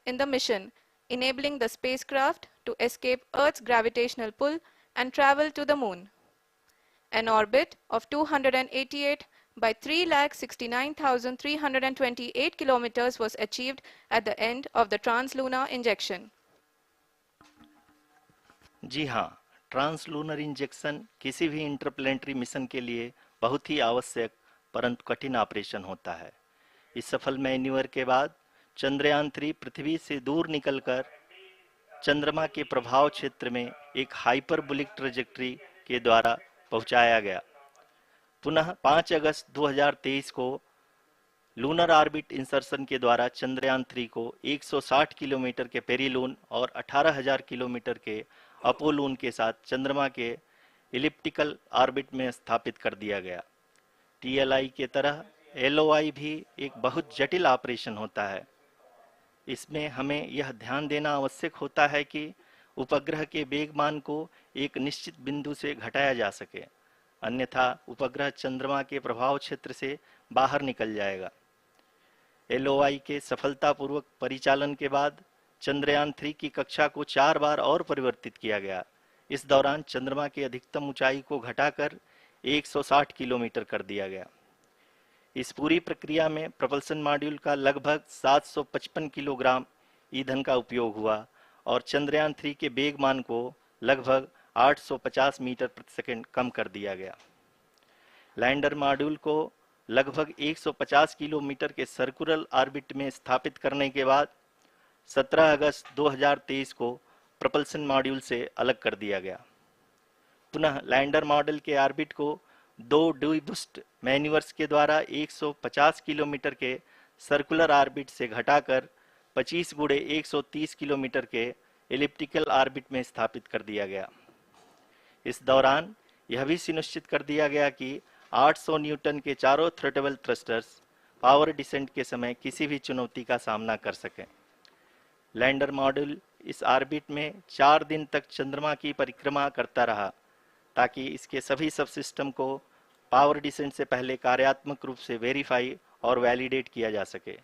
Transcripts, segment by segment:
in the mission, enabling the spacecraft to escape Earth's gravitational pull and travel to the Moon. An orbit of 288 by 3,69,328 kilometers was achieved at the end of the translunar injection. जी हाँ, translunar injection किसी भी interplanetary mission के लिए बहुत ही आवश्यक परंतु कठिन operation होता है। इस सफल मैन्यूवर के बाद चंद्रयान-3 पृथ्वी से दूर निकलकर चंद्रमा के प्रभाव क्षेत्र में एक हाइपरबोलिक ट्रेजेक्टरी के द्वारा पहुंचाया गया। पुनः 5 अगस्त 2023 को लूनर ऑर्बिट इंसर्शन के द्वारा चंद्रयान-3 को 160 किलोमीटर के पेरिलून और 18,000 किलोमीटर के अपोलून के साथ चंद्रमा के इलिप्टिकल ऑर्बिट में स्थापित कर दिया गया। टीएलआई के तरह एलओआई भी एक बहुत जटिल ऑपरेशन होता है। इसमें हमें यह ध्यान देना आवश्यक होता है कि उपग्रह के वेगमान को एक निश्चित बिंदु से घटाया जा सके, अन्यथा उपग्रह चंद्रमा के प्रभाव क्षेत्र से बाहर निकल जाएगा। एलओआई के सफलतापूर्वक परिचालन के बाद चंद्रयान-3 की कक्षा को 4 बार और परिवर्तित किया गया। इस दौरान चंद्रमा की अधिकतम ऊंचाई को घटाकर 160 किलोमीटर कर दिया गया। इस पूरी प्रक्रिया में प्रपल्सन मॉड्यूल का लगभग 755 किलोग्राम ईंधन का उपयोग हुआ और चंद्रयान-3 के वेगमान को लगभग 850 मीटर प्रति सेकंड कम कर दिया गया। लैंडर मॉड्यूल को लगभग 150 किलोमीटर के सर्कुलर ऑर्बिट में स्थापित करने के बाद 17 अगस्त 2023 को प्रपल्सन मॉड्यूल से अलग कर दिया गया। पुनः लैंडर मॉडल के ऑर्बिट को 2 डीबूस्ट मैन्यूवर्स के द्वारा 150 किलोमीटर के सर्कुलर ऑर्बिट से घटाकर 25 गुणे 130 किलोमीटर के एलिप्टिकल ऑर्बिट में स्थापित कर दिया गया। इस दौरान यह भी सुनिश्चित कर दिया गया कि 800 न्यूटन के चारों थ्रोटेबल थ्रस्टर्स पावर डिसेंट के समय किसी भी चुनौती का सामना कर सकें। लैंडर मॉड्यूल इस ऑर्बिट में 4 दिन तक चंद्रमा की परिक्रमा करता रहा ताकि इसके सभी सब सिस्टम को पावर डिसेंट से पहले कार्यात्मक रूप से वेरीफाई और वैलिडेट किया जा सके।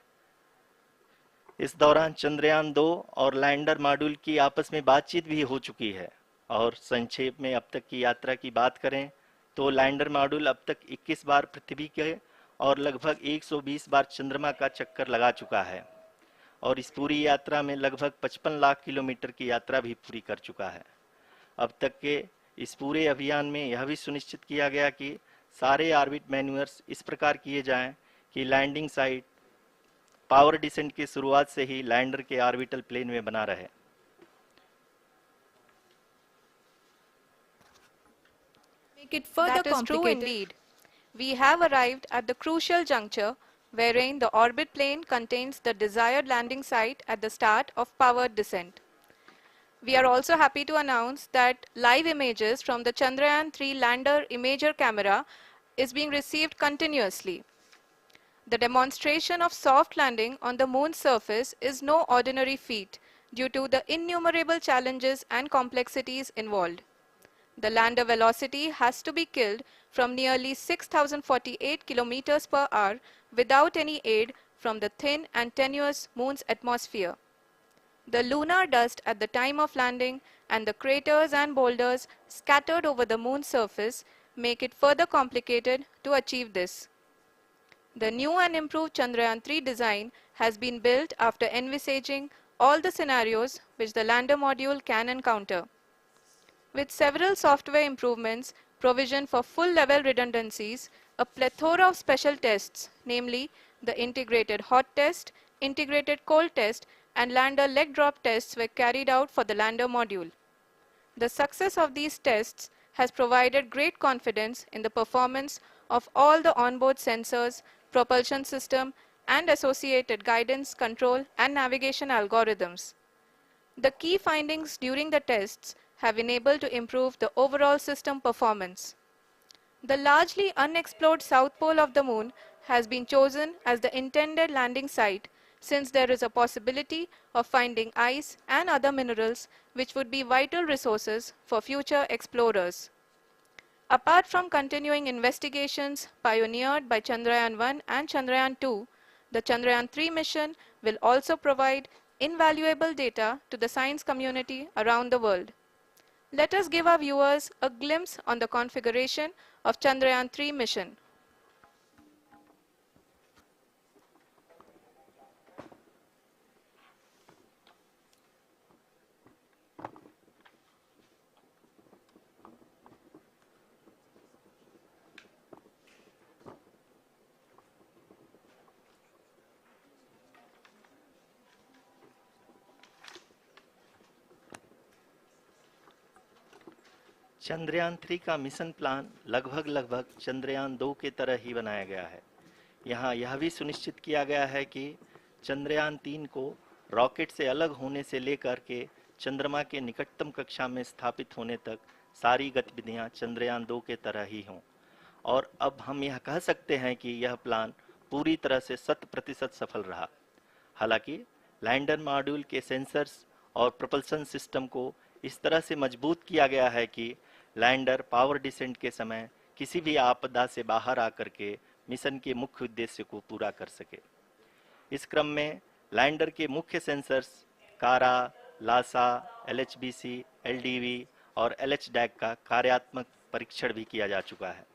इस दौरान चंद्रयान-2 और लैंडर मॉड्यूल की आपस में बातचीत भी हो चुकी है। और संक्षेप में अब तक की यात्रा की बात करें तो लैंडर मॉड्यूल अब तक 21 बार पृथ्वी के और लगभग 120 बार चंद्रमा का चक्कर लगा चुका है और इस पूरी यात्रा में लगभग 55 लाख किलोमीटर की यात्रा भी पूरी कर चुका है। अब तक के इस पूरे अभियान में यह भी सुनिश्चित किया गया कि सारे ऑर्बिट मैन्यूवर्स इस प्रकार किए जाएं कि लैंडिंग साइट पावर डिसेंट की शुरुआत से ही लैंडर के ऑर्बिटल प्लेन में बना रहे। That is true indeed. We have arrived at the crucial juncture wherein the orbit plane contains the desired landing site at the start of powered descent. We are also happy to announce that live images from the Chandrayaan-3 lander imager camera is being received continuously. The demonstration of soft landing on the moon's surface is no ordinary feat due to the innumerable challenges and complexities involved. The lander velocity has to be killed from nearly 6,048 kilometers per hour without any aid from the thin and tenuous moon's atmosphere. The lunar dust at the time of landing and the craters and boulders scattered over the moon's surface make it further complicated to achieve this. The new and improved Chandrayaan-3 design has been built after envisaging all the scenarios which the lander module can encounter. With several software improvements, provision for full-level redundancies, a plethora of special tests, namely the integrated hot test, integrated cold test, and lander leg drop tests were carried out for the lander module. The success of these tests has provided great confidence in the performance of all the onboard sensors, propulsion system, and associated guidance, control, and navigation algorithms. The key findings during the tests have enabled to improve the overall system performance. The largely unexplored south pole of the moon has been chosen as the intended landing site since there is a possibility of finding ice and other minerals which would be vital resources for future explorers. Apart from continuing investigations pioneered by Chandrayaan-1 and Chandrayaan-2, the Chandrayaan-3 mission will also provide invaluable data to the science community around the world. Let us give our viewers a glimpse on the configuration of Chandrayaan-3 mission. Chandrayaan 3 का mission plan लगभग चंद्रयान 2 के तरह ही बनाया गया है। यहाँ यह भी सुनिश्चित किया गया है कि चंद्रयान 3 को रॉकेट से अलग होने से लेकर के चंद्रमा के निकटतम कक्षा में स्थापित होने तक सारी गतिविधियां चंद्रयान 2 के तरह ही हों। और अब हम यह कह सकते हैं कि यह प्लान पूरी तरह से 100% सफल रहा। हालांकि लैंडर मॉड्यूल के सेंसर्स और प्रोपल्शन सिस्टम को इस तरह से मजबूत किया गया है कि लैंडर पावर डिसेंट के समय किसी भी आपदा से बाहर आकर के मिशन के मुख्य उद्देश्य को पूरा कर सके। इस क्रम में लैंडर के मुख्य सेंसर्स कारा, लासा, एलएचबीसी, एलडीवी और एलएचडैक का कार्यात्मक परीक्षण भी किया जा चुका है।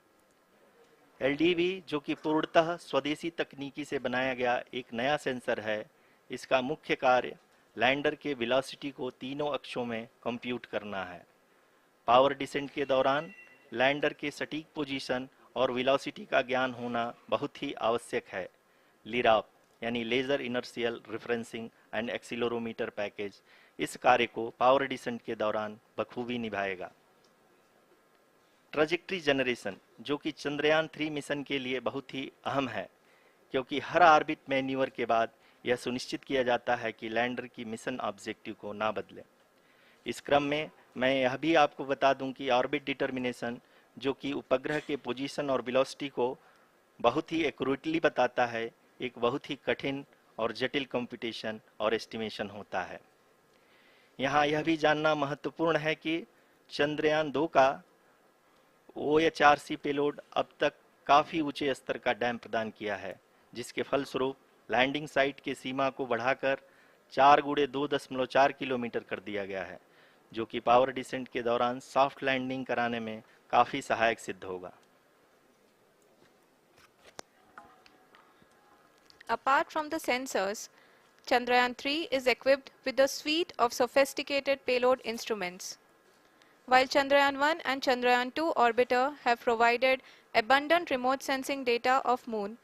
एलडीवी, जो कि पूर्णतः स्वदेशी तकनीकी से बनाया गया एक नया सेंसर है, इसका मुख्य कार्य लैंडर के वेलोसिटी को तीनों अक्षों में कंप्यूट करना है। पावर डिसेंट के दौरान लैंडर के सटीक पोजीशन और वेलोसिटी का ज्ञान होना बहुत ही आवश्यक है। लिराप यानी laser inertial referencing and accelerometer package इस कार्य को पावर डिसेंट के दौरान बखूबी निभाएगा। ट्रैजेक्टरी जनरेशन, जो कि चंद्रयान 3 मिशन के लिए बहुत ही अहम है, क्योंकि हर ऑर्बिट मैन्यूवर के बाद यह सुनिश्चित किया जाता है कि लैंडर की मिशन ऑब्जेक्टिव को ना बदले। इस क्रम में मैं यह भी आपको बता दूं कि ऑर्बिट डिटर्मिनेशन, जो कि उपग्रह के पोजीशन और वेलोसिटी को बहुत ही एक्यूरेटली बताता है, एक बहुत ही कठिन और जटिल कंप्यूटेशन और एस्टिमेशन होता है। यहाँ यह भी जानना महत्वपूर्ण है कि चंद्रयान 2 का OHRC पेलोड अब तक काफ़ी ऊंचे स्तर का डैम प्रदान किया है, जिसके फलस्वरूप लैंडिंग साइट की सीमा को बढ़ाकर 4 गुणे 2.4 किलोमीटर कर दिया गया है, जो कि पावर डिसेंट के दौरान सॉफ्ट लैंडिंग कराने में काफ़ी सहायक सिद्ध होगा। Apart from the sensors, Chandrayaan-3 is equipped with a suite of sophisticated payload instruments. While Chandrayaan-1 and Chandrayaan-2 orbiter have provided abundant remote sensing data of Moon,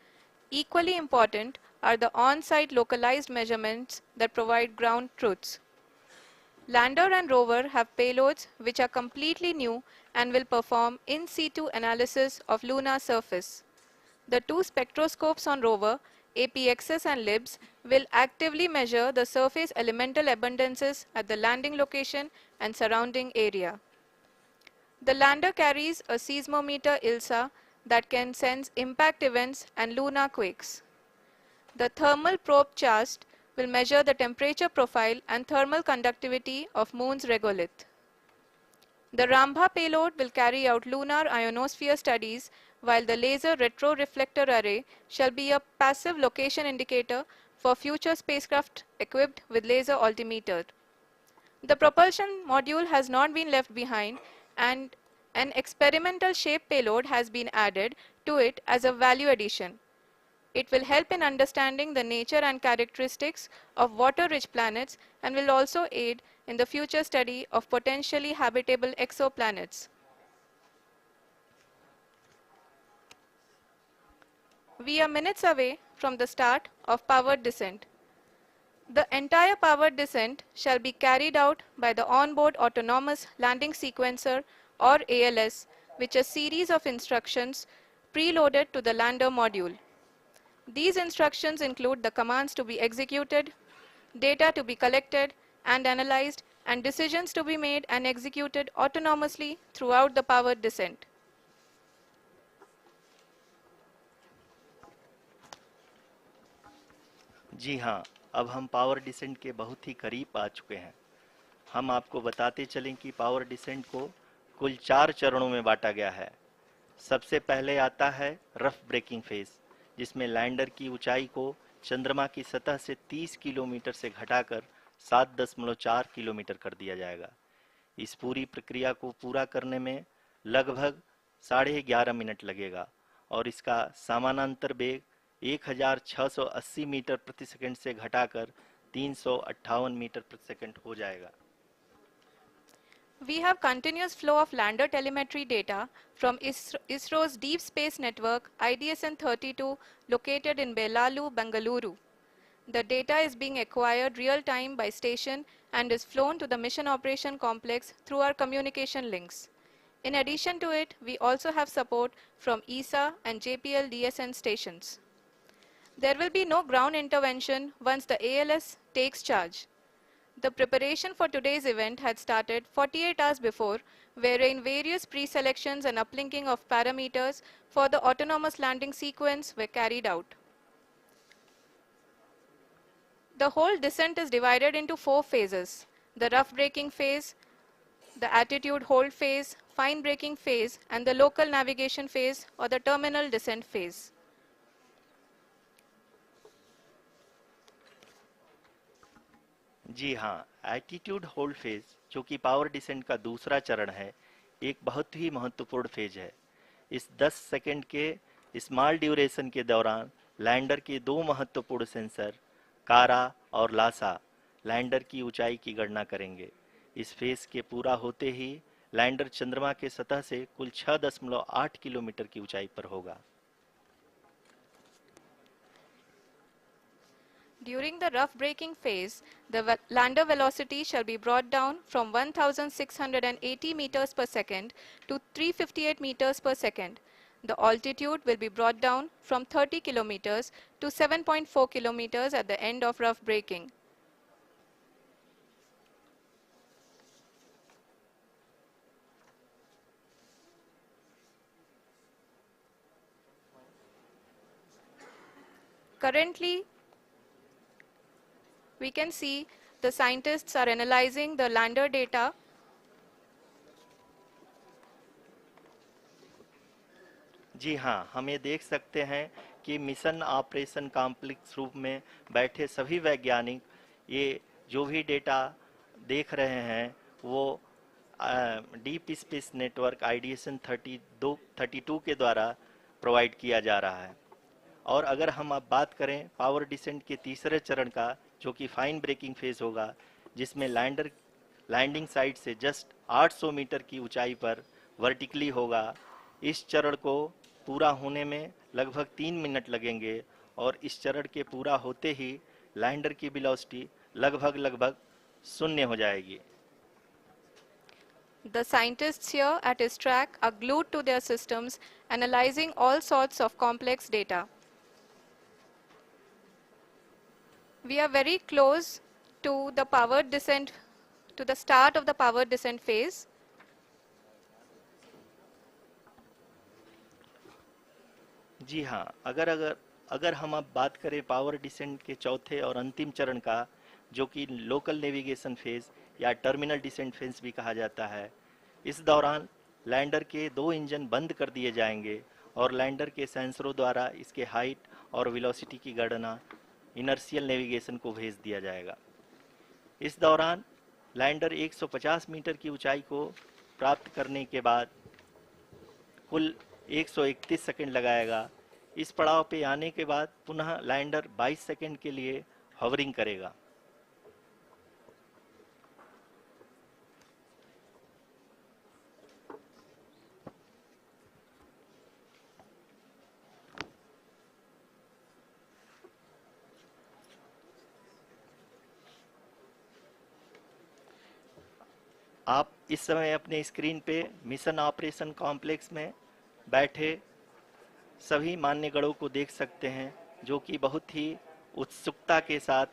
equally important are the on-site localized measurements that provide ground truths. Lander and rover have payloads which are completely new and will perform in situ analysis of lunar surface. The two spectroscopes on rover, APXS and LIBS, will actively measure the surface elemental abundances at the landing location and surrounding area. The lander carries a seismometer ILSA that can sense impact events and lunar quakes. The thermal probe CHAST will measure the temperature profile and thermal conductivity of Moon's regolith. The Rambha payload will carry out lunar ionosphere studies, while the laser retroreflector array shall be a passive location indicator for future spacecraft equipped with laser altimeter. The propulsion module has not been left behind, and an experimental shape payload has been added to it as a value addition. It will help in understanding the nature and characteristics of water-rich planets and will also aid in the future study of potentially habitable exoplanets. We are minutes away from the start of powered descent. The entire powered descent shall be carried out by the onboard autonomous landing sequencer, or ALS, which is a series of instructions preloaded to the lander module. These instructions include the commands to be executed, data to be collected and analyzed, and decisions to be made and executed autonomously throughout the powered descent. जी हाँ, अब हम power descent के बहुत ही करीब आ चुके हैं। हम आपको बताते चलें कि पावर डिसेंट को कुल 4 चरणों में बांटा गया है। सबसे पहले आता है रफ ब्रेकिंग फेज, जिसमें लैंडर की ऊंचाई को चंद्रमा की सतह से 30 किलोमीटर से घटाकर 7.4 किलोमीटर कर दिया जाएगा। इस पूरी प्रक्रिया को पूरा करने में लगभग 11.5 मिनट लगेगा और इसका समानांतर वेग 1680 मीटर प्रति सेकंड से घटाकर 358 मीटर प्रति सेकंड हो जाएगा। We have continuous flow of lander telemetry data from ISRO's Deep Space Network IDSN-32 located in Belalu, Bengaluru. The data is being acquired real-time by station and is flown to the Mission Operation Complex through our communication links. In addition to it, we also have support from ESA and JPL DSN stations. There will be no ground intervention once the ALS takes charge. The preparation for today's event had started 48 hours before, wherein various pre-selections and uplinking of parameters for the autonomous landing sequence were carried out. The whole descent is divided into 4 phases: the rough braking phase, the attitude hold phase, fine braking phase, and the local navigation phase or the terminal descent phase. जी हाँ, attitude hold phase, जो कि power descent का दूसरा चरण है, एक बहुत ही महत्वपूर्ण फेज है। इस 10 सेकंड के स्मॉल ड्यूरेशन के दौरान लैंडर के दो महत्वपूर्ण सेंसर कारा और लासा लैंडर की ऊंचाई की गणना करेंगे। इस फेज के पूरा होते ही लैंडर चंद्रमा के सतह से कुल 6.8 किलोमीटर की ऊंचाई पर होगा। During the rough braking phase, the lander velocity shall be brought down from 1680 meters per second to 358 meters per second. The altitude will be brought down from 30 kilometers to 7.4 kilometers at the end of rough braking. Currently, we can see the scientists are analyzing the lander data. जी हाँ, हम ये देख सकते हैं कि mission operation complex रूप में बैठे सभी वैज्ञानिक ये जो भी डेटा देख रहे हैं वो डीप स्पेस नेटवर्क IDSN 32 के द्वारा प्रोवाइड किया जा रहा है। और अगर हम अब बात करें पावर डिसेंट के तीसरे चरण का, जो कि फाइन ब्रेकिंग फेज होगा, जिसमें लैंडर लैंडिंग साइट से जस्ट 800 मीटर की ऊंचाई पर वर्टिकली होगा। इस चरण को पूरा होने में लगभग 3 मिनट लगेंगे और इस चरण के पूरा होते ही लैंडर की वेलोसिटी लगभग शून्य हो जाएगी। The scientists here at ISRO are glued to their systems, analyzing all sorts of complex data. We are very close to the power descent, to the start of the power descent phase. जी हाँ, अगर हम अब बात करें power descent के चौथे और अंतिम चरण का, जो कि लोकल नेविगेशन फेज या टर्मिनल डिसेंट फेज भी कहा जाता है, इस दौरान लैंडर के 2 इंजन बंद कर दिए जाएंगे और लैंडर के सेंसरों द्वारा इसके हाइट और वेलोसिटी की गणना इनर्शियल नेविगेशन को भेज दिया जाएगा। इस दौरान लैंडर 150 मीटर की ऊंचाई को प्राप्त करने के बाद कुल 131 सेकंड लगाएगा। इस पड़ाव पे आने के बाद पुनः लैंडर 22 सेकंड के लिए हवरिंग करेगा। आप इस समय अपने स्क्रीन पे मिशन ऑपरेशन कॉम्प्लेक्स में बैठे सभी मान्यगणों को देख सकते हैं, जो कि बहुत ही उत्सुकता के साथ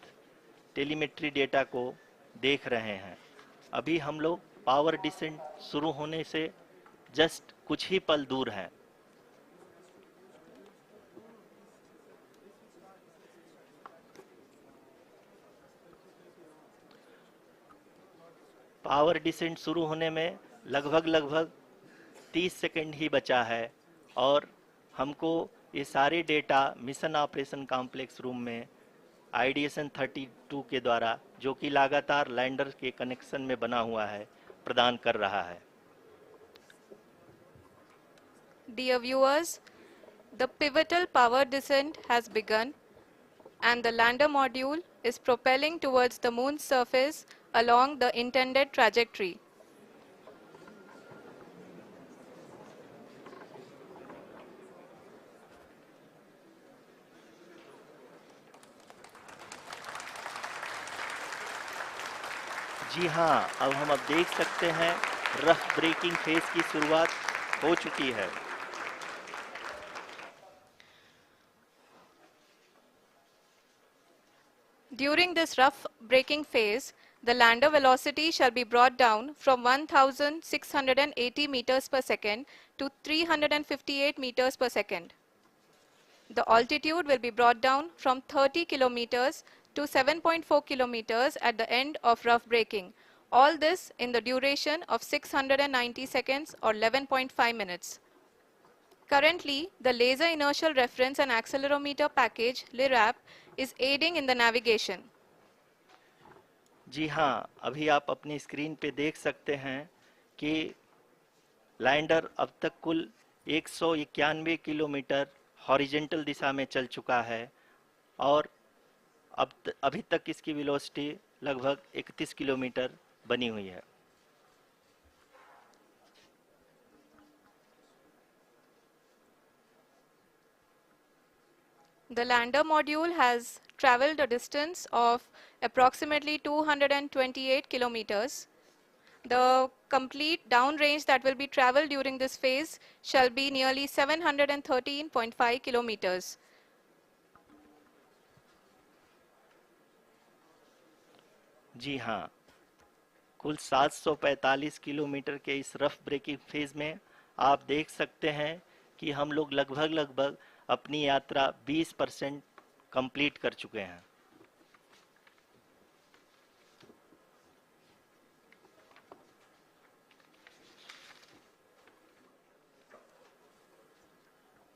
टेलीमेट्री डेटा को देख रहे हैं। अभी हम लोग पावर डिसेंट शुरू होने से जस्ट कुछ ही पल दूर हैं। पावर डिसेंट शुरू होने में लगभग 30 सेकंड ही बचा है और हमको ये सारे data mission operation complex room में आईडीएसएन 32 के द्वारा, जो कि लगातार लैंडर के कनेक्शन में बना हुआ है, प्रदान कर रहा है। Dear viewers, the pivotal power descent has begun and the lander module is propelling towards the moon's surface along the intended trajectory. जी हाँ, अब देख सकते हैं रफ ब्रेकिंग फेज की शुरुआत हो चुकी है। During this rough braking phase, the lander velocity shall be brought down from 1680 meters per second to 358 meters per second. The altitude will be brought down from 30 kilometers to 7.4 kilometers at the end of rough braking. All this in the duration of 690 seconds or 11.5 minutes. Currently, the Laser Inertial Reference and Accelerometer package (LIRAP) is aiding in the navigation. जी हाँ, अभी आप अपनी screen पे देख सकते हैं कि lander अब तक कुल 191 किलोमीटर हॉरिजेंटल दिशा में चल चुका है और अभी तक इसकी वेलोसिटी लगभग 31 किलोमीटर बनी हुई है। The lander module has traveled a distance of approximately 228 kilometers. The complete downrange that will be traveled during this phase shall be nearly 713.5 kilometers. जी हाँ, कुल 745 किलोमीटर के इस रफ ब्रेकिंग फेज में आप देख सकते हैं कि हम लोग लगभग अपनी यात्रा 20% कंप्लीट कर चुके हैं।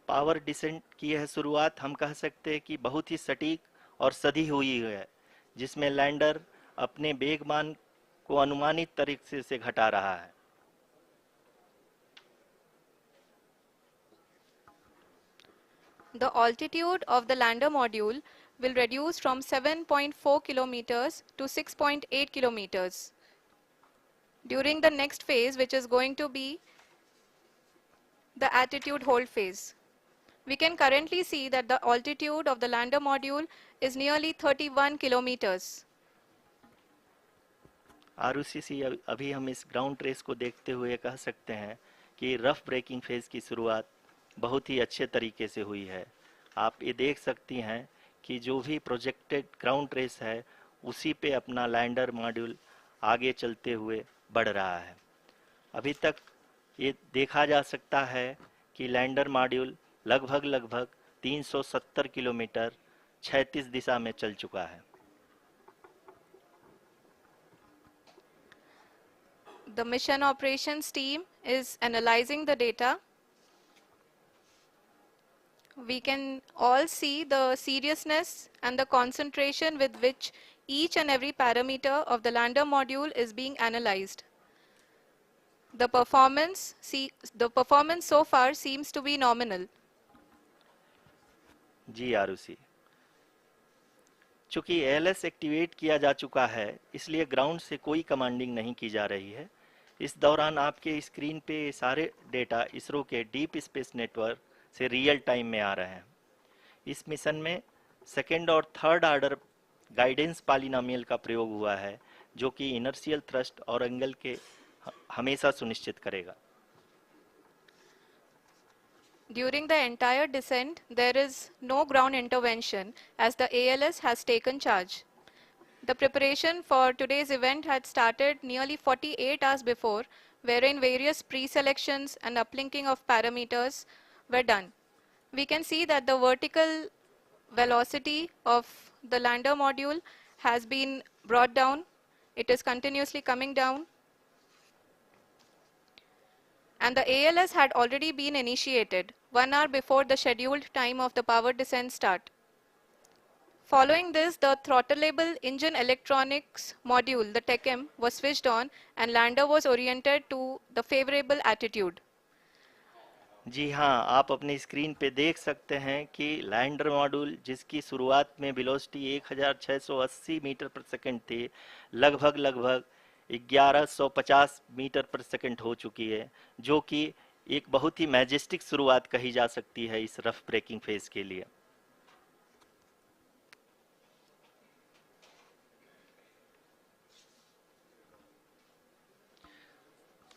पावर डिसेंट की यह शुरुआत हम कह सकते हैं कि बहुत ही सटीक और सधी हुई है, जिसमें लैंडर अपने वेगमान को अनुमानित तरीके से घटा रहा है। The altitude of the lander module will reduce from 7.4 kilometers to 6.8 kilometers. During the next phase, which is going to be the attitude hold phase. We can currently see that the altitude of the lander module is nearly 31 kilometers. Arushi, अभी हम इस ground trace को देखते हुए कह सकते हैं कि रफ ब्रेकिंग फेज की शुरुआत बहुत ही अच्छे तरीके से हुई है। आप ये देख सकती हैं कि जो भी प्रोजेक्टेड ग्राउंड ट्रेस है, उसी पे अपना लैंडर मॉड्यूल आगे चलते हुए बढ़ रहा है। अभी तक ये देखा जा सकता है कि लैंडर मॉड्यूल लगभग 370 किलोमीटर क्षैतिज दिशा में चल चुका है। The mission operations team is analyzing the data. We can all see the seriousness and the concentration with which each and every parameter of the lander module is being analyzed. The performance so far seems to be nominal. जी आरुषि, चूंकि ALS activate किया जा चुका है, इसलिए ground से कोई commanding नहीं की जा रही है। इस दौरान आपके स्क्रीन पे सारे डेटा इसरो के डीप स्पेस नेटवर्क से रियल टाइम में आ रहे हैं। इस मिशन में सेकेंड और थर्ड ऑर्डर गाइडेंस पॉलिनोमियल का प्रयोग हुआ है, जो कि इनर्शियल थ्रस्ट और एंगल के हमेशा सुनिश्चित करेगा। During the entire descent, there is no ground intervention as the ALS has taken charge. The preparation for today's event had started nearly 48 hours before, wherein various pre-selections and uplinking of parameters were done. We can see that the vertical velocity of the lander module has been brought down. It is continuously coming down. And the ALS had already been initiated 1 hour before the scheduled time of the power descent start. Following this, the throttleable engine electronics module, the TECM, was switched on and lander was oriented to the favorable attitude. जी हाँ, आप अपनी screen पे देख सकते हैं कि lander module जिसकी शुरुआत में वेलोसिटी 1680 मीटर पर सेकंड थी, लगभग 1150 मीटर पर सेकंड हो चुकी है, जो कि एक बहुत ही मैजेस्टिक शुरुआत कही जा सकती है इस रफ ब्रेकिंग फेज के लिए।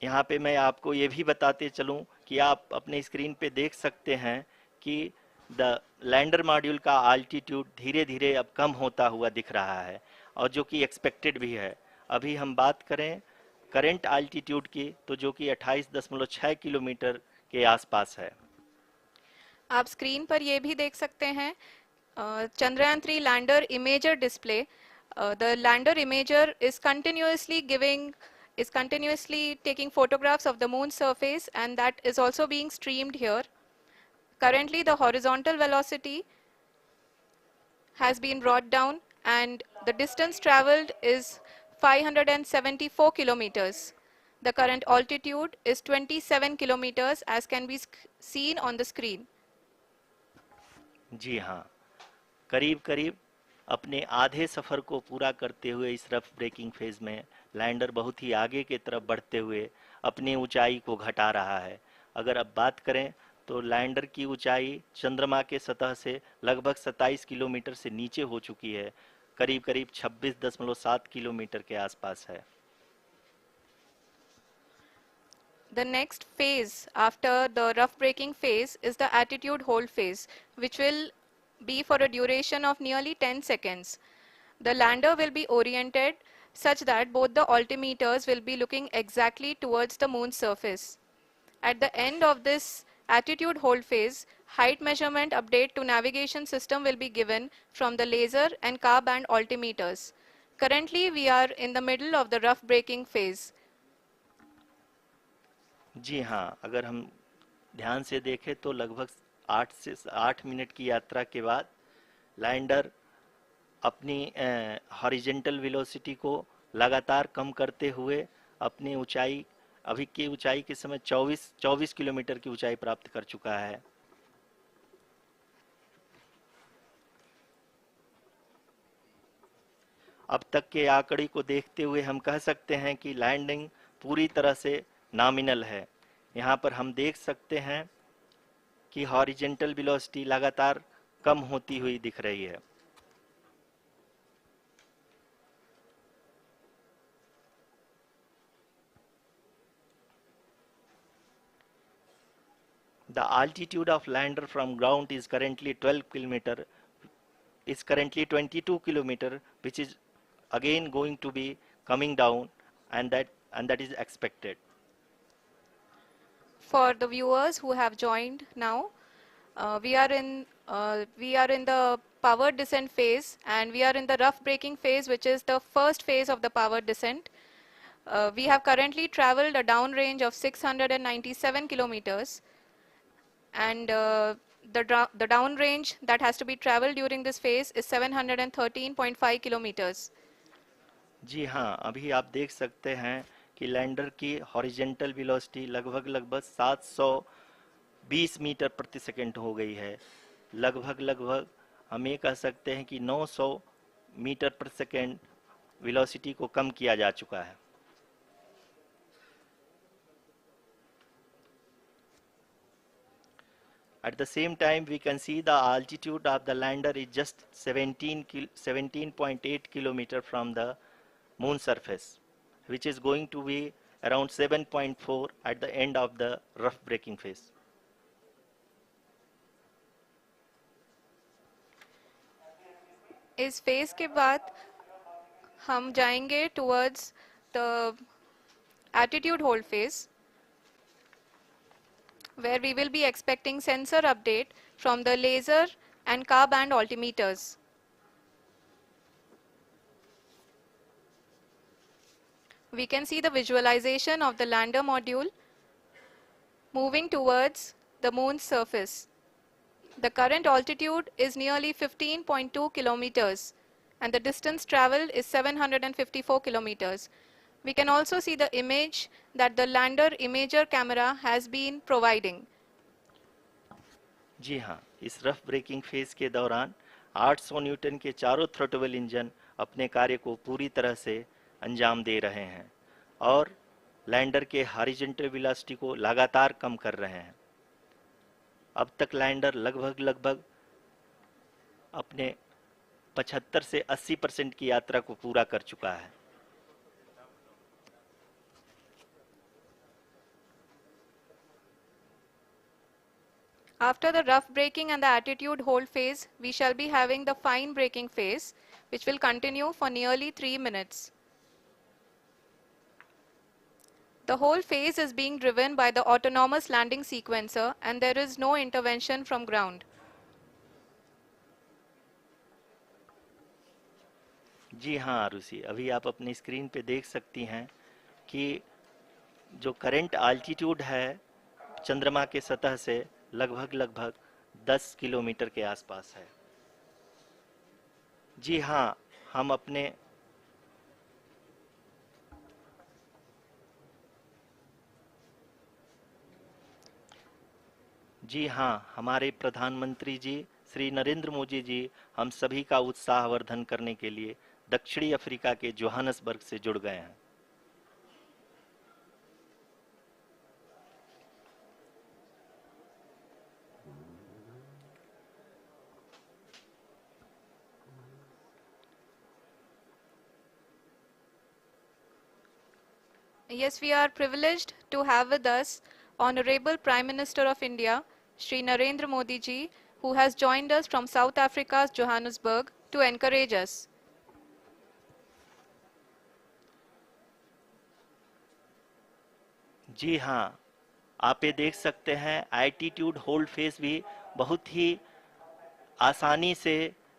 यहाँ पे मैं आपको ये भी बताते चलूँ कि आप अपने स्क्रीन पे देख सकते हैं कि द लैंडर मॉड्यूल का आल्टीट्यूड धीरे धीरे अब कम होता हुआ दिख रहा है, और जो कि एक्सपेक्टेड भी है। अभी हम बात करें करंट आल्टीट्यूड की, तो जो कि 28.6 किलोमीटर के आसपास है। आप स्क्रीन पर ये भी देख सकते हैं Chandrayaan 3 lander imager display. The lander imager is continuously taking photographs of the moon's surface, and that is also being streamed here. Currently the horizontal velocity has been brought down and the distance traveled is 574 kilometers. The current altitude is 27 kilometers as can be seen on the screen. जी हाँ, करीब करीब अपने आधे सफ़र को पूरा करते हुए इस रफ ब्रेकिंग फेज में लैंडर बहुत ही आगे की तरफ बढ़ते हुए अपनी ऊंचाई को घटा रहा है। अगर अब बात करें तो लैंडर की ऊंचाई चंद्रमा के सतह से लगभग 27 किलोमीटर से नीचे हो चुकी है, करीब करीब 26.7 किलोमीटर के आसपास है। The next phase after the rough braking phase is the attitude hold phase, which will be for a duration of nearly 10 seconds. The lander will be oriented such that both the altimeters will be looking exactly towards the moon's surface. At the end of this attitude hold phase, height measurement update to navigation system will be given from the laser and car band altimeters. Currently, we are in the middle of the rough braking phase. जी हाँ, अगर हम ध्यान से देखें तो लगभग 8 minute की यात्रा के बाद लैंडर अपनी हॉरिजेंटल वेलोसिटी को लगातार कम करते हुए अपनी ऊंचाई, अभी की ऊंचाई के समय 24 किलोमीटर की ऊंचाई प्राप्त कर चुका है। अब तक के आंकड़े को देखते हुए हम कह सकते हैं कि लैंडिंग पूरी तरह से नॉमिनल है। यहाँ पर हम देख सकते हैं कि हॉरिजेंटल वेलोसिटी लगातार कम होती हुई दिख रही है। The altitude of lander from ground is currently 22 kilometer, which is again going to be coming down, and that is expected. For the viewers who have joined now, we are in the power descent phase, and we are in the rough braking phase, which is the first phase of the power descent. We have currently traveled a downrange of 697 kilometers, and the downrange that has to be traveled during this phase is 713.5 kilometers. जी हाँ, अभी आप देख सकते हैं कि lander की horizontal velocity लगभग 720 metre प्रति सेकंड हो गई है। लगभग हम ये कह सकते हैं कि 900 मीटर प्रति सेकंड वेलोसिटी को कम किया जा चुका है। At the same time, we can see the altitude of the lander is just 17.8 kilometer from the moon surface, which is going to be around 7.4 at the end of the rough braking phase. इस phase के बाद हम जाएंगे towards the attitude hold phase, where we will be expecting sensor update from the laser and car band altimeters. We can see the visualization of the lander module moving towards the moon's surface. The current altitude is nearly 15.2 kilometers and the distance traveled is 754 kilometers. We can also see the image that the lander imager camera has been providing. जी हाँ, इस rough breaking phase के दौरान 800 Newton के चारों throttle engine अपने कार्य को पूरी तरह से अंजाम दे रहे हैं और लैंडर के हॉरिजॉन्टल वेलोसिटी को लगातार कम कर रहे हैं। अब तक लैंडर लगभग अपने 75 से 80% की यात्रा को पूरा कर चुका है। After the rough braking and the attitude hold phase, we shall be having the fine braking phase, which will continue for nearly 3 minutes. The whole phase is being driven by the autonomous landing sequencer and there is no intervention from ground. जी हाँ आरुषि, अभी आप अपनी screen पे देख सकती हैं कि जो करंट आल्टीट्यूड है चंद्रमा के सतह से लगभग 10 किलोमीटर के आसपास है। जी हाँ, हम अपने जी हाँ, हमारे प्रधानमंत्री जी श्री नरेंद्र मोदी जी हम सभी का उत्साहवर्धन करने के लिए दक्षिणी अफ्रीका के जोहानसबर्ग से जुड़ गए हैं। Yes, we are privileged to have with us Honorable Prime Minister of India, Shri Narendra Modi ji, who has joined us from South Africa's Johannesburg to encourage us. जी हाँ, आप ये देख सकते हैं एल्टीट्यूड होल्ड फेस भी बहुत ही आसानी से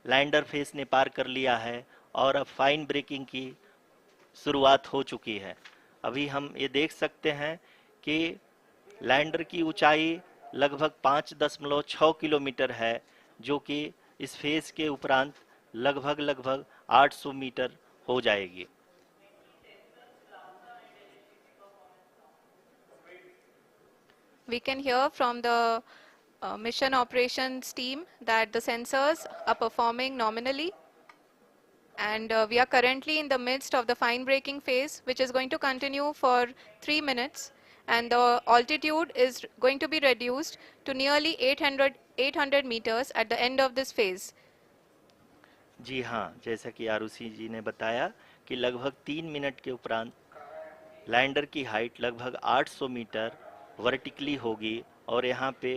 लैंडर फेस ने पार कर लिया है और अब फाइन ब्रेकिंग की शुरुआत हो चुकी है। अभी हम ये देख सकते हैं कि लैंडर की ऊंचाई लगभग 5.6 किलोमीटर है, जो कि इस फेज के उपरांत लगभग 800 मीटर हो जाएगी। We can hear from the mission operations team that the sensors are performing nominally. And we are currently in the midst of the fine braking phase, which is going to continue for 3 minutes. And the altitude is going to be reduced to nearly 800 meters at the end of this phase. जी हाँ, जैसा कि आरुषि जी ने बताया कि लगभग 3 minute के उपरांत lander की हाइट लगभग 800 मीटर वर्टिकली होगी और यहाँ पे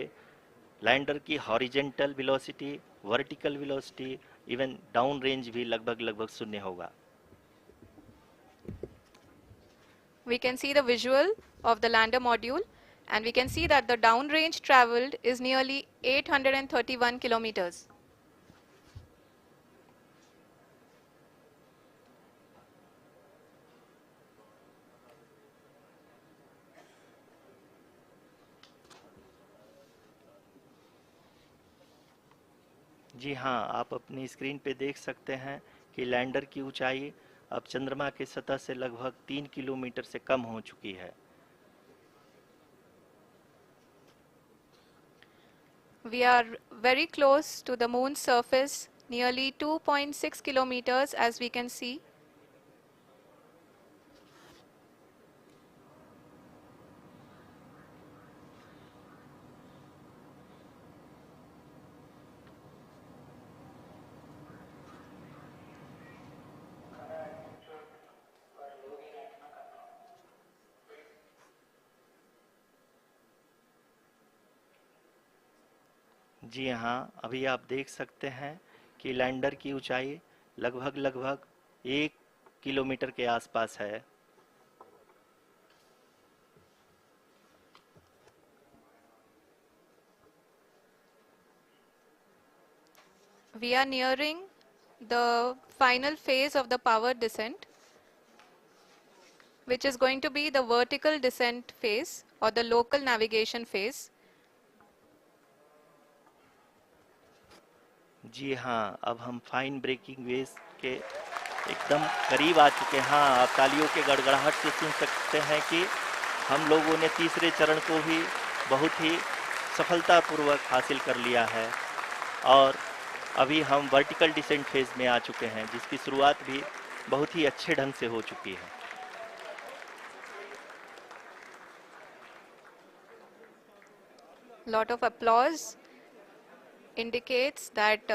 लैंडर की horizontal velocity, vertical velocity, even down range भी लगभग शून्य होगा। We can see the visual of the lander module and we can see that the downrange traveled is nearly 831 kilometers. जी हाँ, आप अपनी स्क्रीन पे देख सकते हैं कि लैंडर की ऊंचाई अब चंद्रमा के सतह से लगभग 3 किलोमीटर से कम हो चुकी है। We are very close to the moon's surface, nearly 2.6 kilometers as we can see. जी हाँ, अभी आप देख सकते हैं कि लैंडर की ऊंचाई लगभग 1 किलोमीटर के आसपास है। We are nearing the final phase of the power descent, which is going to be the vertical descent phase or the local navigation phase. जी हाँ, अब हम फाइन ब्रेकिंग वेव्स के एकदम करीब आ चुके हैं। हाँ, आप तालियों के गड़गड़ाहट से सुन सकते हैं कि हम लोगों ने तीसरे चरण को भी बहुत ही सफलतापूर्वक हासिल कर लिया है और अभी हम वर्टिकल डिसेंट फेज में आ चुके हैं, जिसकी शुरुआत भी बहुत ही अच्छे ढंग से हो चुकी है। Lot of applause indicates that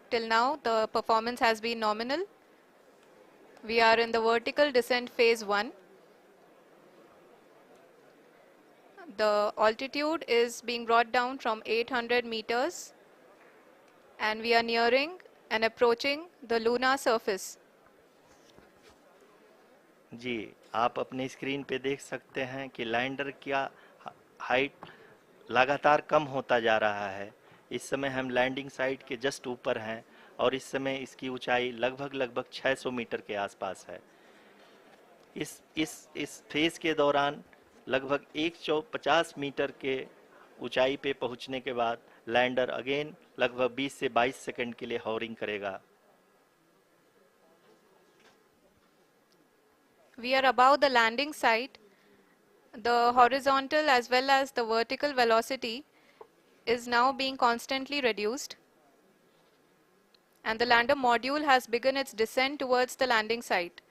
till now the performance has been nominal. We are in the vertical descent phase 1. The altitude is being brought down from 800 meters and we are nearing and approaching the lunar surface. जी, आप अपने screen पे देख सकते हैं कि lander का height लगातार कम होता जा रहा है। इस समय हम लैंडिंग साइट के जस्ट ऊपर हैं और इस समय इसकी ऊंचाई लगभग 600 मीटर के आसपास है। इस फेज के दौरान लगभग 150 मीटर के ऊंचाई पे पहुंचने के बाद लैंडर अगेन लगभग 20 से 22 सेकंड के लिए हॉवरिंग करेगा। We are above the landing site. The horizontal as well as the vertical velocity is now being constantly reduced and the lander module has begun its descent towards the landing site.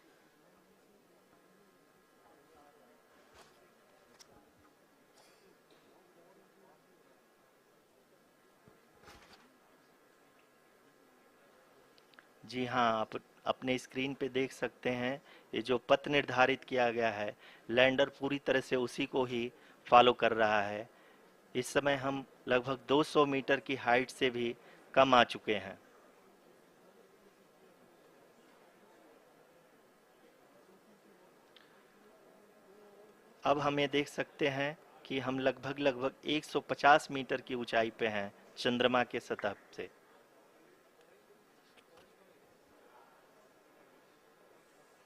जी हाँ, आप अपने screen पे देख सकते हैं ये जो पथ निर्धारित किया गया है, लैंडर पूरी तरह से उसी को ही फॉलो कर रहा है। इस समय हम लगभग 200 मीटर की हाइट से भी कम आ चुके हैं। अब हम ये देख सकते हैं कि हम लगभग 150 मीटर की ऊंचाई पे हैं चंद्रमा के सतह से।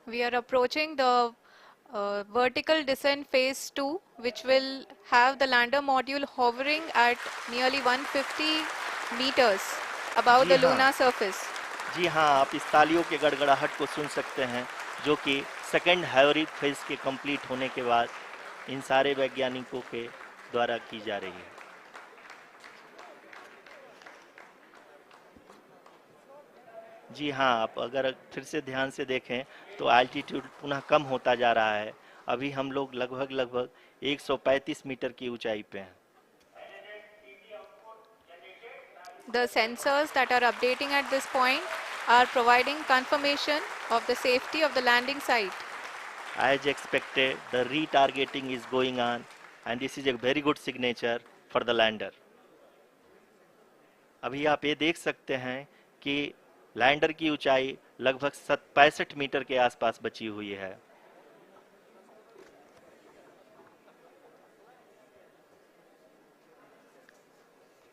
We are approaching the vertical descent phase 2, which will have the lander module hovering at nearly 150 meters above ji the हाँ, lunar surface. जी हाँ, आप इस तालियों के गड़गड़ाहट को सुन सकते हैं, जो कि सेकंड हाइब्रिड फेज के कंप्लीट होने के बाद इन सारे वैज्ञानिकों के द्वारा की जा रही है। जी हाँ, आप अगर फिर से ध्यान से देखें तो एल्टीट्यूड पुनः कम होता जा रहा है। अभी हम लोग लगभग 135 मीटर की ऊंचाई पे हैं। The sensors that are updating at this point are providing confirmation of the safety of the landing site. As expected, the retargeting is going on and this is a very good signature for the lander. अभी आप ये देख सकते हैं कि lander की ऊंचाई लगभग 65 मीटर के आसपास बची हुई है।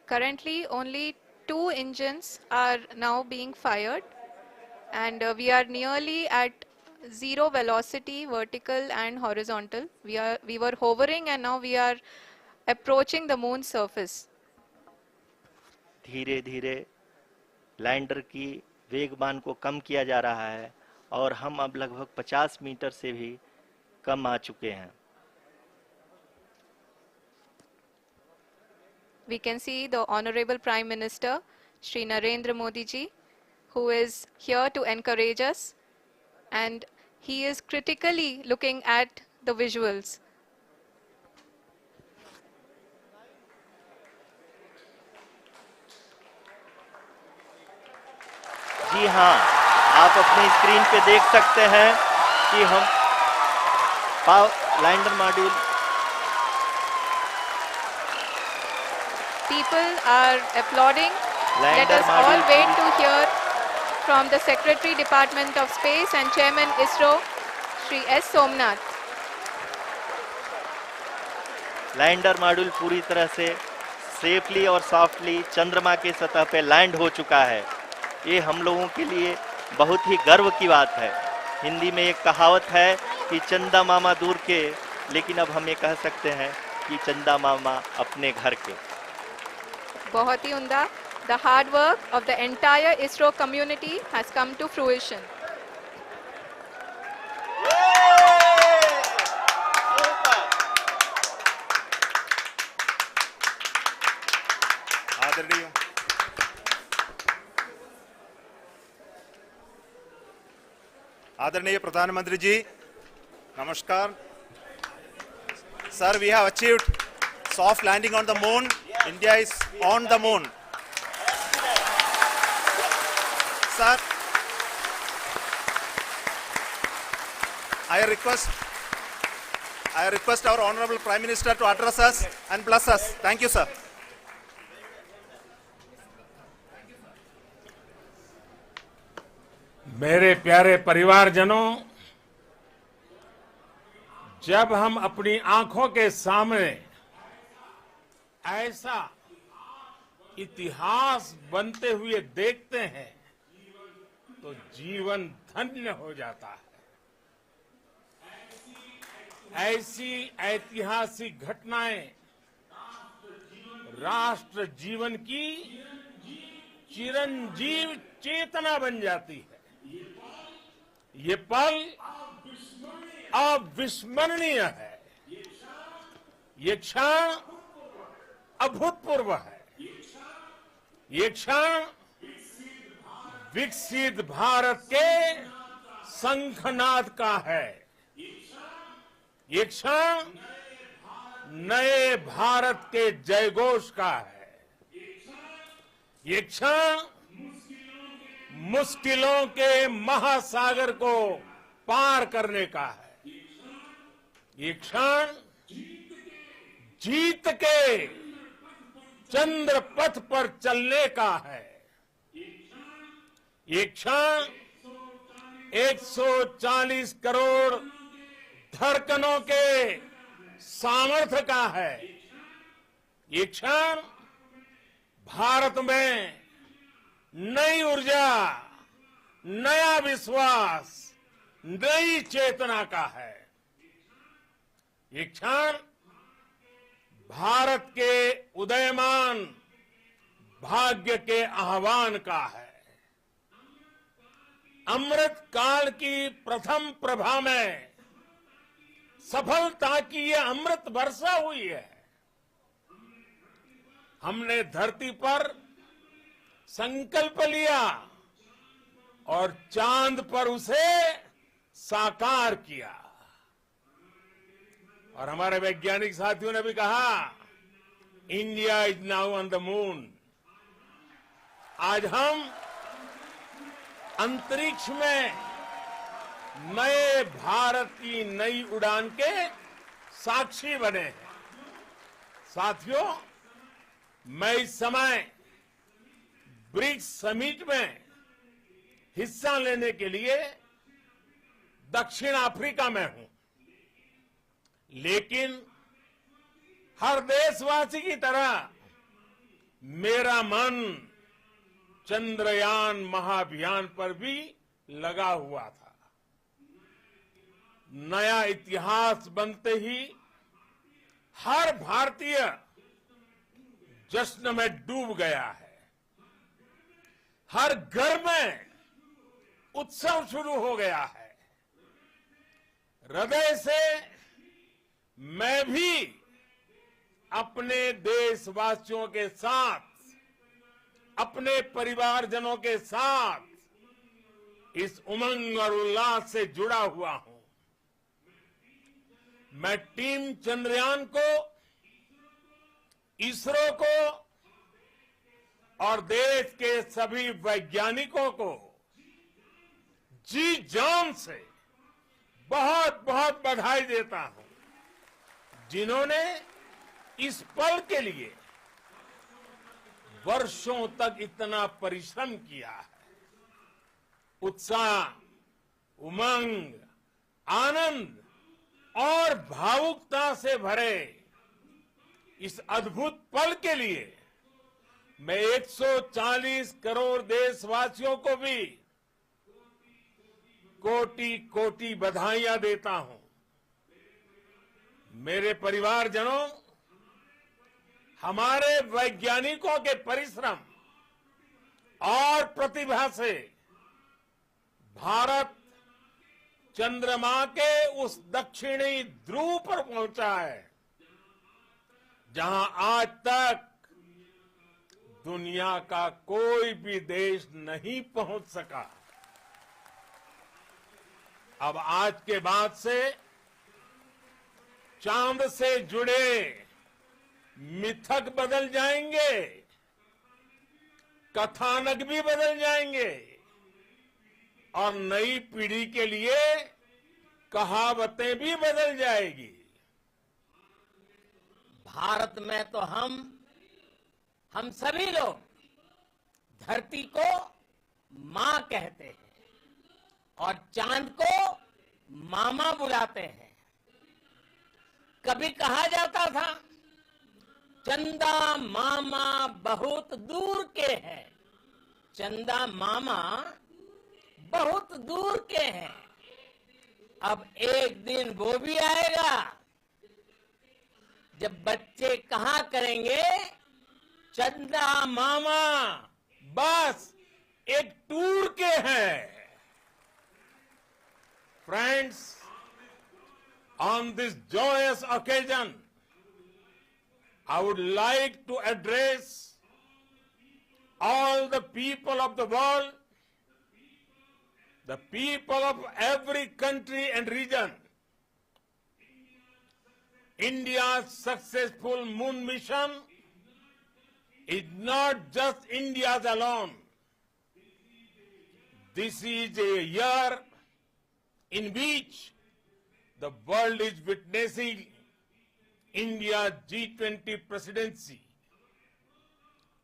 Currently, only 2 engines are now being fired and we are nearly at zero velocity, vertical and horizontal. We were hovering and now we are approaching the moon's surface. धीरे धीरे लैंडर की वेगमान को कम किया जा रहा है और हम अब लगभग 50 मीटर से भी कम आ चुके हैं। We can see the Honorable Prime Minister, Shri Narendra Modi ji, who is here to encourage us and he is critically looking at the visuals. जी हाँ, आप अपने स्क्रीन पे देख सकते हैं कि हम lander module People are applauding. Let us all wait to hear from the Secretary Department of Space and Chairman ISRO, Shri S. Somnath. Lander module पूरी तरह से सेफली और सॉफ्टली चंद्रमा के सतह पे लैंड हो चुका है। ये हम लोगों के लिए बहुत ही गर्व की बात है। हिंदी में एक कहावत है कि चंदा मामा दूर के, लेकिन अब हम ये कह सकते हैं कि चंदा मामा अपने घर के। बहुत ही उम्दा। The hard work of the entire ISRO community has come to fruition. आदरणीय आदरणीय प्रधानमंत्री जी, नमस्कार. Sir, we have achieved soft landing on the moon. India is on the moon. Sir, I request our Honorable Prime Minister to address us and bless us. Thank you, sir. मेरे प्यारे परिवारजनों, जब हम अपनी आंखों के सामने ऐसा इतिहास बनते हुए देखते हैं तो जीवन धन्य हो जाता है. ऐसी ऐतिहासिक घटनाएं राष्ट्र जीवन की चिरंजीव चेतना बन जाती है. ये पल अविस्मरणीय है. ये क्षण अभूतपूर्व है. ये क्षण विकसित भारत के शंखनाद का है. ये क्षण नए भारत के जयघोष का है. ये क्षण मुश्किलों के महासागर को पार करने का है. ये क्षण जीत के चंद्र पथ पर चलने का है. ये क्षण 140 करोड़ धड़कनों के सामर्थ्य का है. ये क्षण भारत में नई ऊर्जा, नया विश्वास, नई चेतना का है. ये क्षण भारत के उदयमान भाग्य के आह्वान का है. अमृत काल की प्रथम प्रभा में सफलता की ये अमृत वर्षा हुई है. हमने धरती पर संकल्प लिया और चांद पर उसे साकार किया. और हमारे वैज्ञानिक साथियों ने भी कहा, India is now on the moon. आज हम अंतरिक्ष में नए भारत की नई उड़ान के साक्षी बने हैं. साथियों, मैं इस समय ब्रिक्स समिट में हिस्सा लेने के लिए दक्षिण अफ्रीका में हूं. लेकिन हर देशवासी की तरह मेरा मन चंद्रयान महाअभियान पर भी लगा हुआ था. नया इतिहास बनते ही हर भारतीय जश्न में डूब गया है. हर घर में उत्सव शुरू हो गया है. हृदय से मैं भी अपने देशवासियों के साथ, अपने परिवारजनों के साथ इस उमंग और उल्लास से जुड़ा हुआ हूं. मैं टीम चंद्रयान को, इसरो को और देश के सभी वैज्ञानिकों को जी जान से बहुत बहुत बधाई देता हूं, जिन्होंने इस पल के लिए वर्षों तक इतना परिश्रम किया है. उत्साह, उमंग, आनंद और भावुकता से भरे इस अद्भुत पल के लिए मैं 140 करोड़ देशवासियों को भी कोटि कोटि बधाइयां देता हूं. मेरे परिवारजनों, हमारे वैज्ञानिकों के परिश्रम और प्रतिभा से भारत चंद्रमा के उस दक्षिणी ध्रुव पर पहुंचा है जहां आज तक दुनिया का कोई भी देश नहीं पहुंच सका। अब आज के बाद से चांद से जुड़े मिथक बदल जाएंगे, कथानक भी बदल जाएंगे और नई पीढ़ी के लिए कहावतें भी बदल जाएगी। भारत में तो हम सभी लोग धरती को मां कहते हैं और चांद को मामा बुलाते हैं। कभी कहा जाता था चंदा मामा बहुत दूर के हैं, चंदा मामा बहुत दूर के हैं। अब एक दिन वो भी आएगा जब बच्चे कहा करेंगे चंदा मामा बस एक टूर के हैं। Friends, on this joyous occasion, I would like to address all the people of the world, the people of every country and region. India's successful moon mission is not just India's alone. This is a year in which the world is witnessing India's G20 presidency.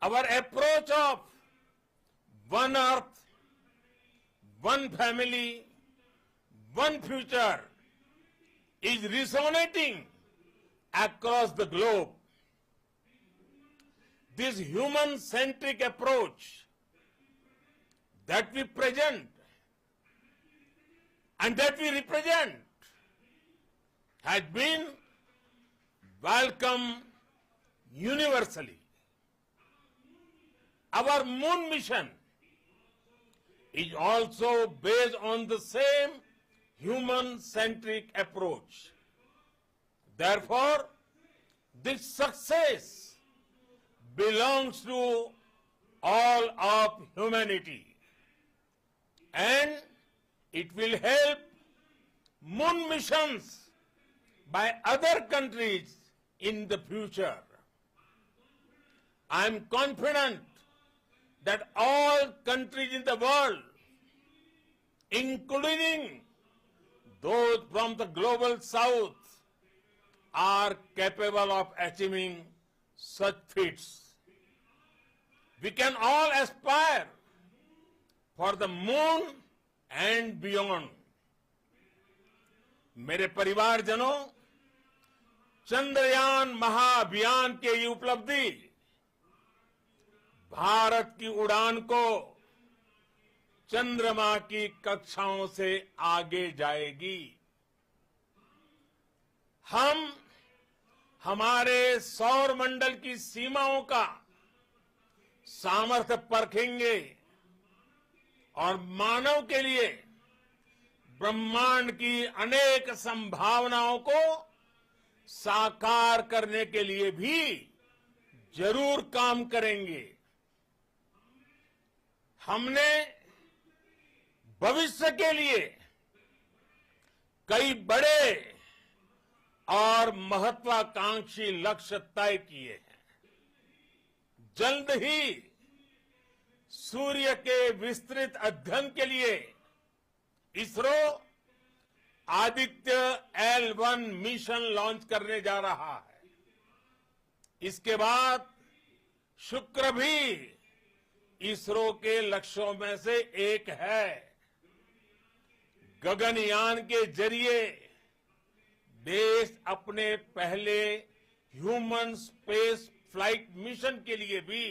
Our approach of one earth, one family, one future is resonating across the globe. This human-centric approach that we present and that we represent has been welcomed universally. Our moon mission is also based on the same human-centric approach. Therefore, this success belongs to all of humanity, and it will help moon missions by other countries in the future. I am confident that all countries in the world, including those from the global south, are capable of achieving such feats. We can all aspire for the moon and beyond. मेरे परिवारजनों, चंद्रयान महाअभियान के ये उपलब्धि भारत की उड़ान को चंद्रमा की कक्षाओं से आगे जाएगी। हम हमारे सौर मंडल की सीमाओं का सामर्थ्य परखेंगे और मानव के लिए ब्रह्मांड की अनेक संभावनाओं को साकार करने के लिए भी जरूर काम करेंगे। हमने भविष्य के लिए कई बड़े और महत्वाकांक्षी लक्ष्य तय किए हैं। जल्द ही सूर्य के विस्तृत अध्ययन के लिए ISRO Aditya L1 mission launch करने जा रहा है। इसके बाद शुक्र भी इसरो के लक्ष्यों में से एक है। गगनयान के जरिए देश अपने पहले ह्यूमन स्पेस फ्लाइट मिशन के लिए भी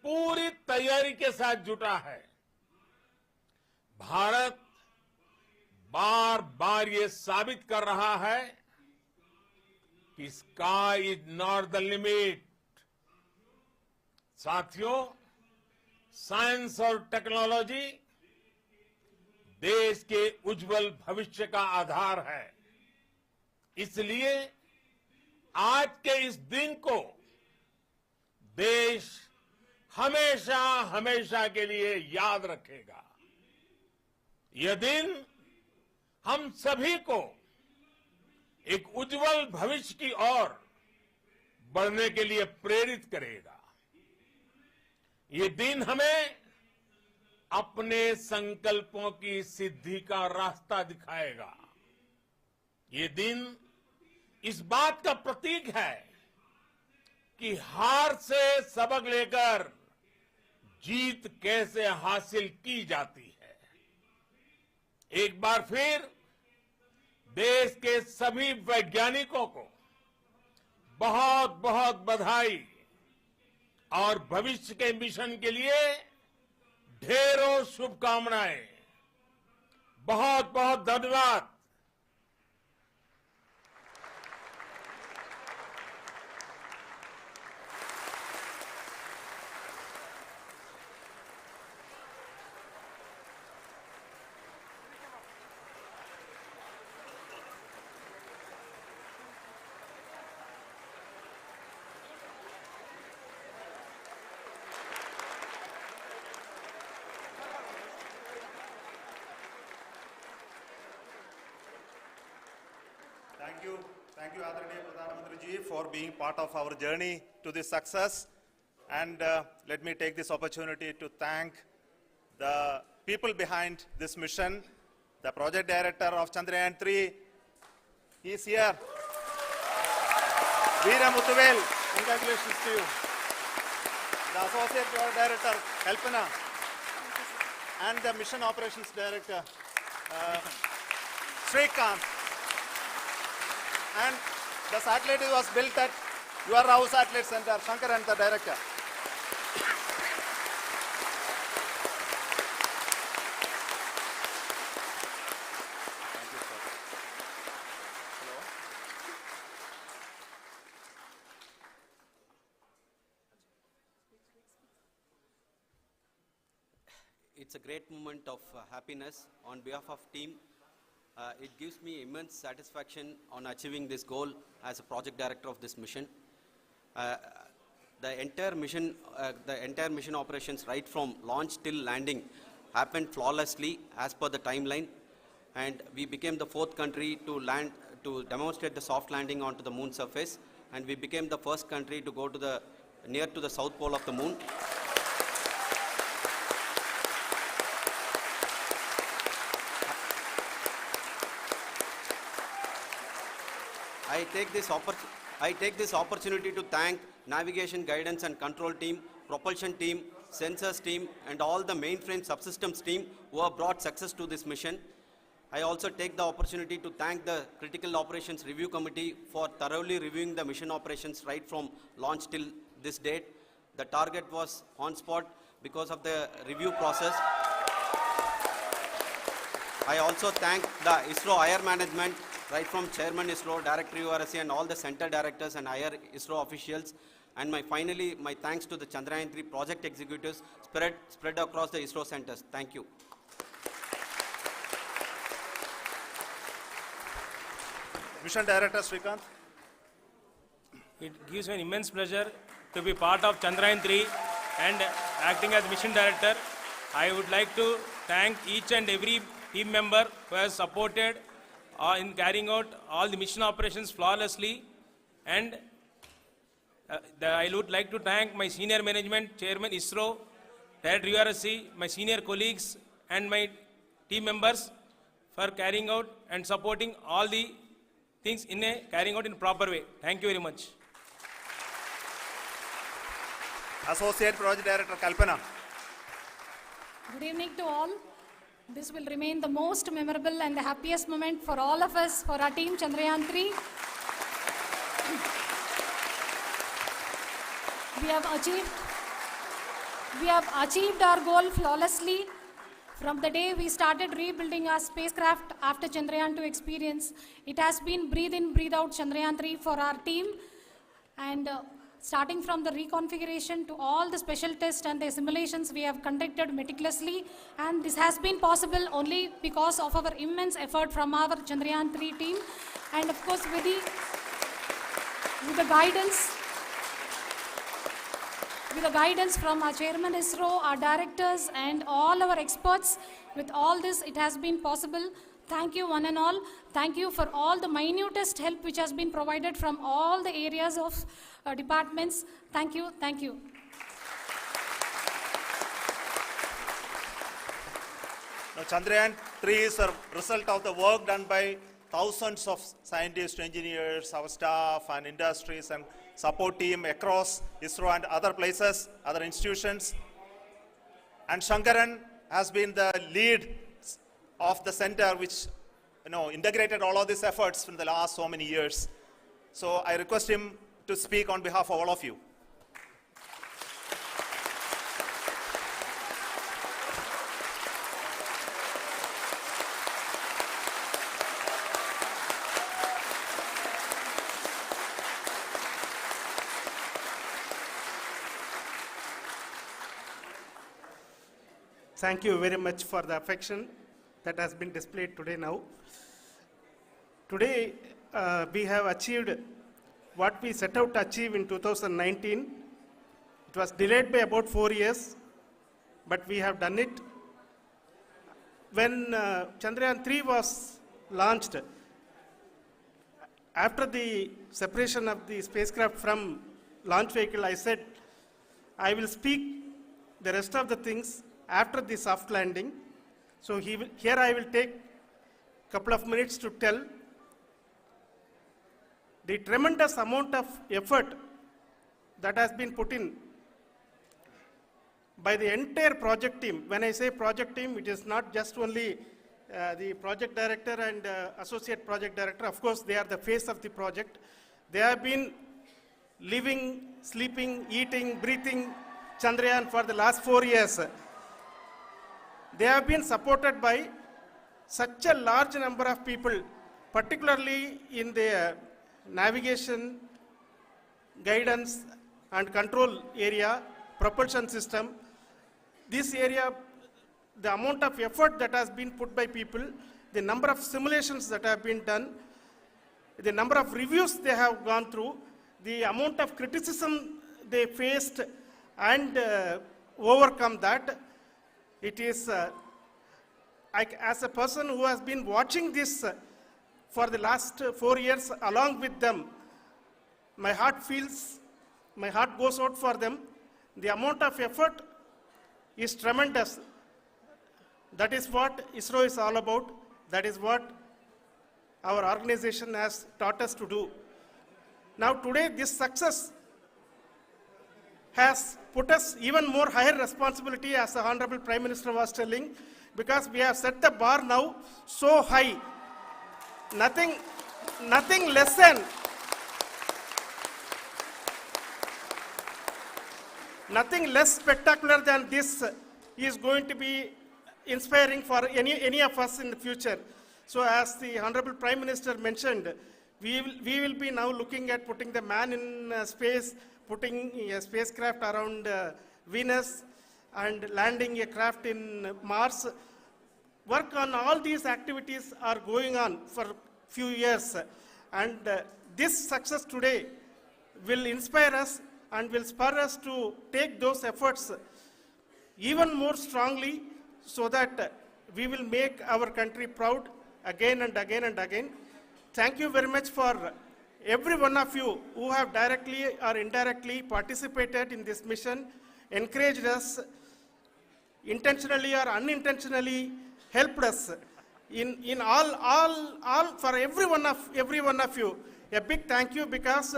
पूरी तैयारी के साथ जुटा है। भारत बार बार ये साबित कर रहा है कि sky is not the limit. साथियों, साइंस और टेक्नोलॉजी देश के उज्जवल भविष्य का आधार है। इसलिए आज के इस दिन को देश हमेशा हमेशा के लिए याद रखेगा। यह दिन हम सभी को एक उज्जवल भविष्य की ओर बढ़ने के लिए प्रेरित करेगा। ये दिन हमें अपने संकल्पों की सिद्धि का रास्ता दिखाएगा। ये दिन इस बात का प्रतीक है कि हार से सबक लेकर जीत कैसे हासिल की जाती है। एक बार फिर देश के सभी वैज्ञानिकों को बहुत बहुत बधाई और भविष्य के मिशन के लिए ढेरों शुभकामनाएं। बहुत बहुत धन्यवाद। Thank you, Adaraniya Pradhan Mantri ji, for being part of our journey to this success. And let me take this opportunity to thank the people behind this mission, the project director of Chandrayaan-3. He is here. Vikram, congratulations to you. The associate project director, Kalpana, and the mission operations director, Srikanth. And the satellite was built at your Rao Satellite Center, Shankar and the director. Thank you, sir. Hello. It's a great moment of happiness on behalf of team. It gives me immense satisfaction on achieving this goal as a project director of this mission. The entire mission operations right from launch till landing happened flawlessly as per the timeline, and we became the 4th country to demonstrate the soft landing onto the moon surface, and we became the first country to go to near to the south pole of the moon. I take this opportunity to thank navigation, guidance and control team, propulsion team, sensors team and all the mainframe subsystems team who have brought success to this mission. I also take the opportunity to thank the Critical Operations Review Committee for thoroughly reviewing the mission operations right from launch till this date. The target was on spot because of the review process. I also thank the ISRO higher management, right from Chairman ISRO, Director URSC and all the center directors and higher ISRO officials. And finally, my thanks to the Chandrayaan-3 project executives spread across the ISRO centers. Thank you. Mission Director Srikanth. It gives me an immense pleasure to be part of Chandrayaan-3 and acting as Mission Director. I would like to thank each and every team member who has supported in carrying out all the mission operations flawlessly, and I would like to thank my senior management, Chairman ISRO, Director URSC, my senior colleagues and my team members for carrying out and supporting all the things carrying out in a proper way. Thank you very much. Associate Project Director Kalpana. Good evening to all. This will remain the most memorable and the happiest moment for all of us, for our team Chandrayaan-3. We have achieved our goal flawlessly. From the day we started rebuilding our spacecraft after Chandrayaan-2 experience, it has been breathe in, breathe out Chandrayaan-3 for our team. And starting from the reconfiguration to all the special tests and the simulations we have conducted meticulously, and this has been possible only because of our immense effort from our Chandrayaan-3 team, and of course with the guidance from our Chairman ISRO, our directors and all our experts. With all this, it has been possible. Thank you one and all. Thank you for all the minutest help which has been provided from all the areas of departments. Thank you, thank you. Now, Chandrayaan-3 is a result of the work done by thousands of scientists, engineers, our staff and industries and support team across ISRO and other places, other institutions. And Shankaran has been the lead of the center which integrated all of these efforts in the last so many years. So I request him to speak on behalf of all of you. Thank you very much for the affection that has been displayed today now. Today, we have achieved what we set out to achieve in 2019. It was delayed by about 4 years, but we have done it. When Chandrayaan-3 was launched, after the separation of the spacecraft from launch vehicle, I said, I will speak the rest of the things after the soft landing. So here I will take a couple of minutes to tell the tremendous amount of effort that has been put in by the entire project team. When I say project team, it is not just only the project director and associate project director. Of course, they are the face of the project. They have been living, sleeping, eating, breathing Chandrayaan for the last 4 years. They have been supported by such a large number of people, particularly in the navigation, guidance and control area, propulsion system. This area, the amount of effort that has been put by people, the number of simulations that have been done, the number of reviews they have gone through, the amount of criticism they faced and overcome that. It is, as a person who has been watching this for the last 4 years along with them, my heart goes out for them. The amount of effort is tremendous. That is what ISRO is all about. That is what our organization has taught us to do. Now today, this success has put us even more higher responsibility, as the Honorable Prime Minister was telling, because we have set the bar now so high. Nothing less spectacular than this is going to be inspiring for any of us in the future. So as the Honorable Prime Minister mentioned, we will be now looking at putting the man in space, putting a spacecraft around Venus and landing a craft in Mars. Work on all these activities are going on for a few years. And this success today will inspire us and will spur us to take those efforts even more strongly so that we will make our country proud again and again and again. Thank you very much for every one of you who have directly or indirectly participated in this mission, encouraged us, intentionally or unintentionally helped us in all for every one of you. A big thank you, because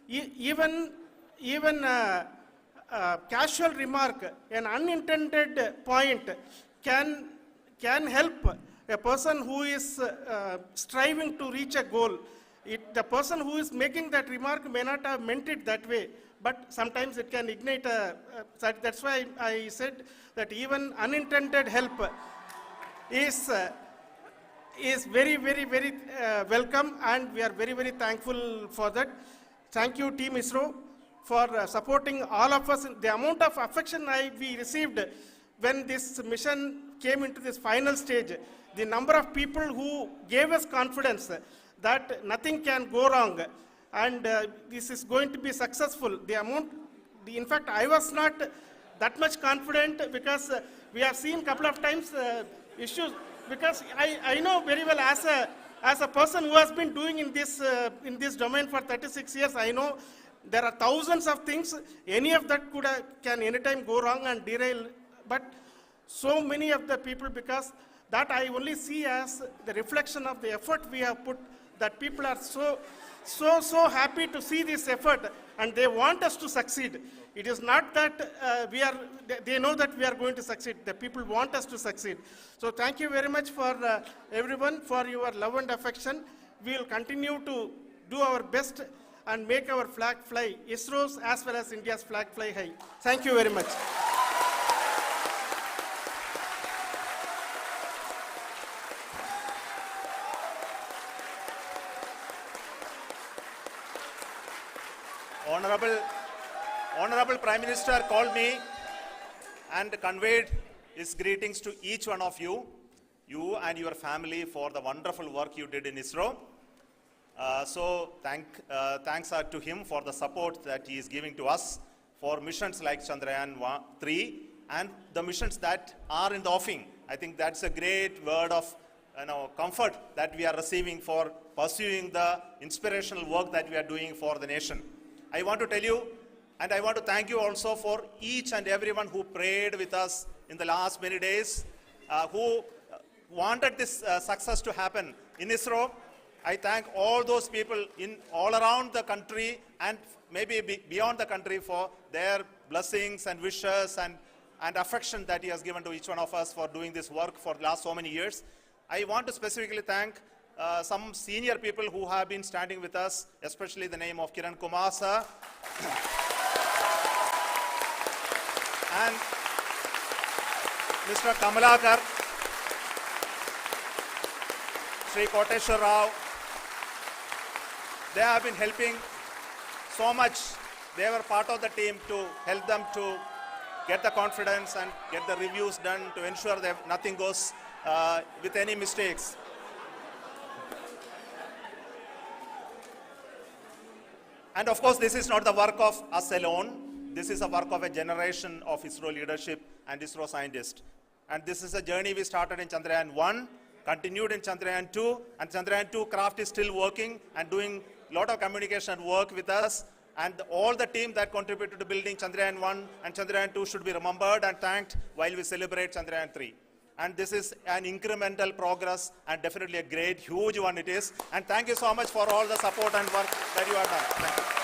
even casual remark, an unintended point can help a person who is striving to reach a goal. The person who is making that remark may not have meant it that way, but sometimes it can ignite that's why I said that even unintended help is very, very, very welcome, and we are very, very thankful for that. Thank you, Team ISRO, for supporting all of us. The amount of affection we received when this mission came into this final stage, the number of people who gave us confidence that nothing can go wrong and this is going to be successful. In fact, I was not that much confident because we have seen a couple of times issues, because I know very well as a person who has been doing in this domain for 36 years, I know there are thousands of things. Any of that can anytime go wrong and derail. But so many of the people, because that I only see as the reflection of the effort we have put, that people are so happy to see this effort and they want us to succeed. It is not that they know that we are going to succeed. The people want us to succeed. So thank you very much for everyone for your love and affection. We will continue to do our best and make our flag fly, ISRO's as well as India's flag fly high. Thank you very much. Honorable Prime Minister called me and conveyed his greetings to each one of you and your family for the wonderful work you did in ISRO. So thanks are to him for the support that he is giving to us for missions like Chandrayaan-3 and the missions that are in the offing. I think that's a great word of comfort that we are receiving for pursuing the inspirational work that we are doing for the nation. I want to tell you, and I want to thank you also for each and everyone who prayed with us in the last many days, who wanted this success to happen in ISRO. I thank all those people all around the country and maybe beyond the country for their blessings and wishes and affection that he has given to each one of us for doing this work for the last so many years. I want to specifically thank some senior people who have been standing with us, especially the name of Kiran Kumar sir and Mr. Kamalakar, Sri Koteshwar Rao. They have been helping so much. They were part of the team to help them to get the confidence and get the reviews done to ensure that nothing goes with any mistakes. And of course, this is not the work of us alone. This is a work of a generation of ISRO leadership and ISRO scientists. And this is a journey we started in Chandrayaan-1, continued in Chandrayaan-2, and Chandrayaan-2 craft is still working and doing a lot of communication work with us. And all the team that contributed to building Chandrayaan-1 and Chandrayaan-2 should be remembered and thanked while we celebrate Chandrayaan-3. And this is an incremental progress and definitely a great, huge one it is. And thank you so much for all the support and work that you have done. Thank you.